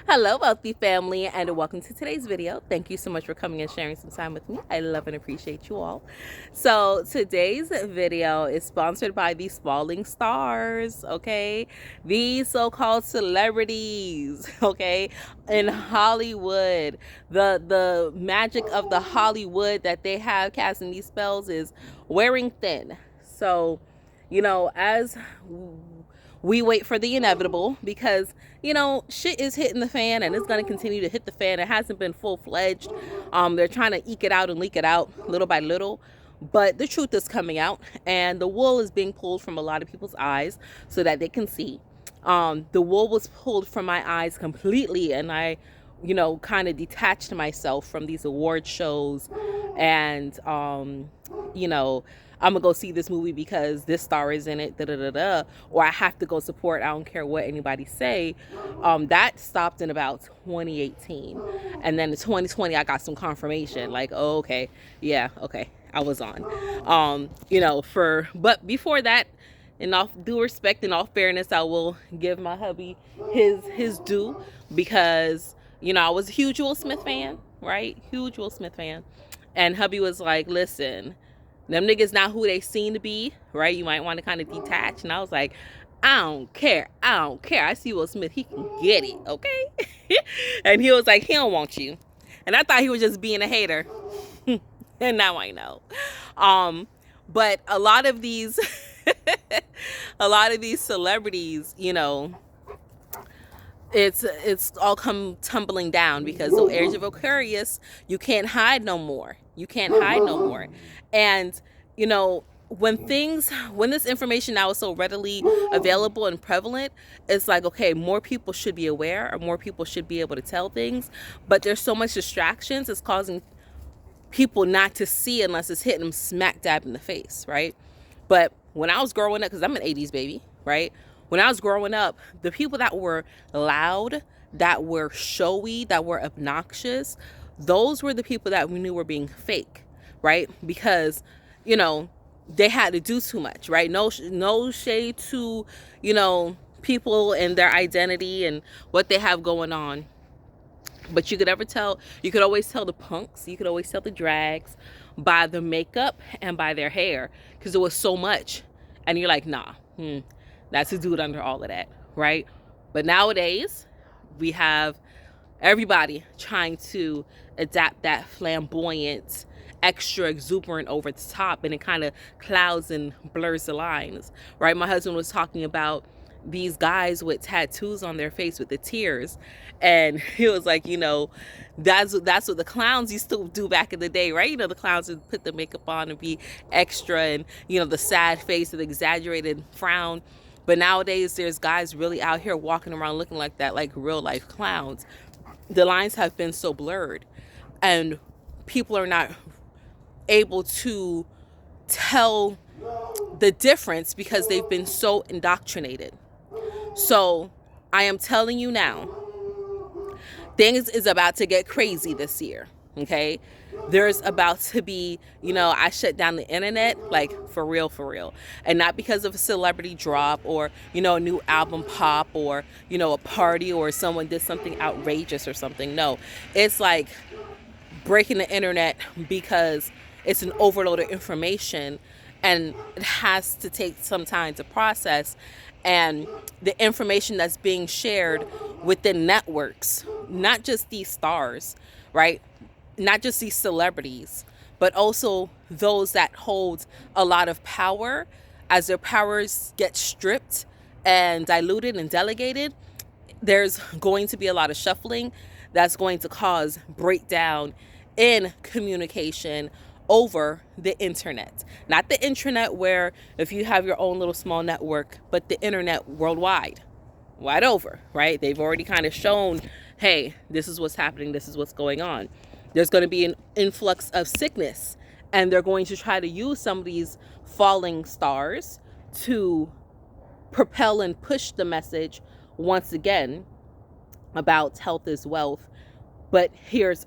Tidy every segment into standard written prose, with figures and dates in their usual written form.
Hello, wealthy family, and welcome to today's video. Thank you so much for coming and sharing some time with me. I love and appreciate you all. So, today's video is sponsored by these falling stars, okay? These so called celebrities, okay? In Hollywood. The magic of the Hollywood that they have casting these spells is wearing thin. So, as we wait for the inevitable because shit is hitting the fan and it's going to continue to hit the fan. It hasn't been full-fledged. They're trying to eke it out and leak it out little by little, but the truth is coming out and the wool is being pulled from a lot of people's eyes so that they can see. The wool was pulled from my eyes completely, and I kind of detached myself from these award shows and I'm gonna go see this movie because this star is in it, da da da da, or I have to go support. I don't care what anybody say. That stopped in about 2018, and then in 2020 I got some confirmation, like, oh, okay, yeah, okay, I was on. But before that, in all due respect and all fairness, I will give my hubby his due because I was a huge Will Smith fan, right? Huge Will Smith fan, and hubby was like, listen. Them niggas not who they seem to be, right? You might want to kind of detach. And I was like, I don't care. I don't care. I see Will Smith. He can get it, okay? And he was like, he don't want you. And I thought he was just being a hater. And now I know. But a lot of these, a lot of these celebrities, it's all come tumbling down because the age of Aquarius, you can't hide no more. You can't hide no more. And when this information now is so readily available and prevalent, it's like, okay, more people should be aware, or more people should be able to tell things, but there's so much distractions, it's causing people not to see unless it's hitting them smack dab in the face, right? But when I was growing up, because I'm an 80s baby, right? When I was growing up, the people that were loud, that were showy, that were obnoxious, those were the people that we knew were being fake, right? Because, they had to do too much, right? No shade to, people and their identity and what they have going on. But you could always tell the punks, you could always tell the drags by the makeup and by their hair, because it was so much. And you're like, nah, that's a dude under all of that, right? But nowadays, we have everybody trying to adapt that flamboyant, extra exuberant over the top, and it kind of clouds and blurs the lines, right? My husband was talking about these guys with tattoos on their face with the tears, and he was like, that's what the clowns used to do back in the day, right? The clowns would put the makeup on and be extra, and the sad face, the exaggerated frown. But nowadays there's guys really out here walking around looking like that, like real life clowns. The lines have been so blurred, and people are not able to tell the difference because they've been so indoctrinated. So I am telling you now, things is about to get crazy this year, okay? There's about to be, I shut down the internet, like for real. And not because of a celebrity drop or, a new album pop or, a party or someone did something outrageous or something. No, it's like breaking the internet because it's an overload of information and it has to take some time to process. And the information that's being shared within networks, not just these stars, right? Not just these celebrities, but also those that hold a lot of power. As their powers get stripped and diluted and delegated, there's going to be a lot of shuffling that's going to cause breakdown in communication over the internet. Not the internet where if you have your own little small network, but the internet worldwide, wide over, right? They've already kind of shown, hey, this is what's happening, this is what's going on. There's going to be an influx of sickness, and they're going to try to use some of these falling stars to propel and push the message once again about health is wealth. But here's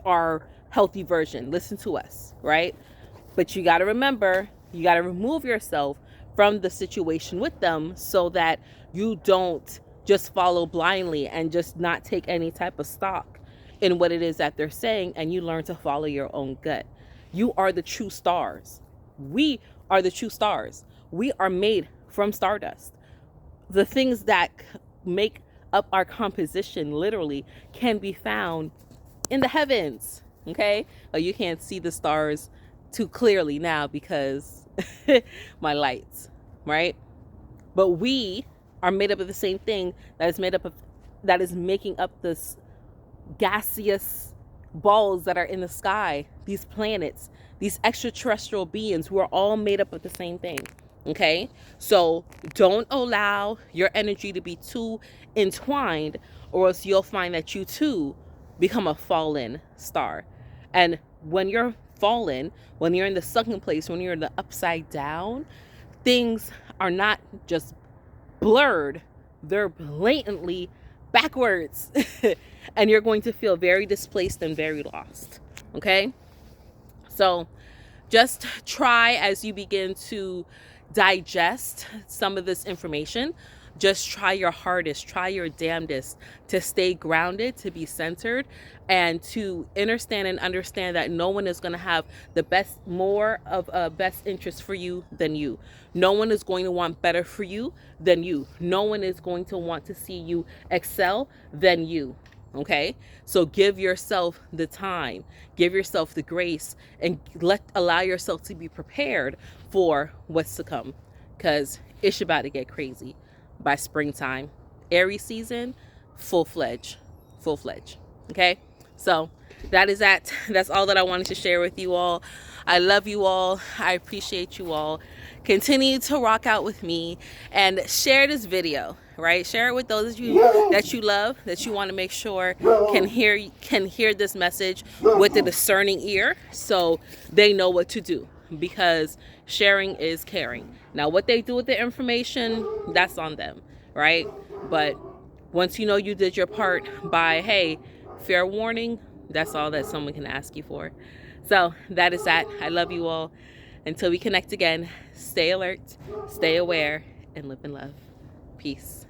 our healthy version. Listen to us, right? But you got to remember, you got to remove yourself from the situation with them so that you don't just follow blindly and just not take any type of stock in what it is that they're saying, and you learn to follow your own gut. You are the true stars. We are the true stars. We are made from stardust. The things that make up our composition literally can be found in the heavens. Okay? Oh, you can't see the stars too clearly now because my lights, right? But we are made up of the same thing that is making up this gaseous balls that are in the sky, these planets, these extraterrestrial beings who are all made up of the same thing. Okay? So don't allow your energy to be too entwined, or else you'll find that you too become a fallen star. And when you're fallen, when you're in the sunken place, when you're in the upside down, things are not just blurred, they're blatantly backwards. And you're going to feel very displaced and very lost. Okay? So just try, as you begin to digest some of this information, just try your hardest, try your damnedest to stay grounded, to be centered, and to understand that no one is going to have the best, more of a best interest for you than you. No one is going to want better for you than you. No one is going to want to see you excel than you. Okay? So give yourself the time, give yourself the grace, and allow yourself to be prepared for what's to come, because it's about to get crazy by springtime. Aries season, full-fledged. Okay? So that's all that I wanted to share with you all. I love you all. I appreciate you all. Continue to rock out with me and share this video, right? Share it with those that you love, that you want to make sure can hear this message with a discerning ear, so they know what to do, because sharing is caring. Now, what they do with the information, that's on them, right? But once you know you did your part by, hey, fair warning, that's all that someone can ask you for. So that is that. I love you all. Until we connect again, stay alert, stay aware, and live in love. Peace.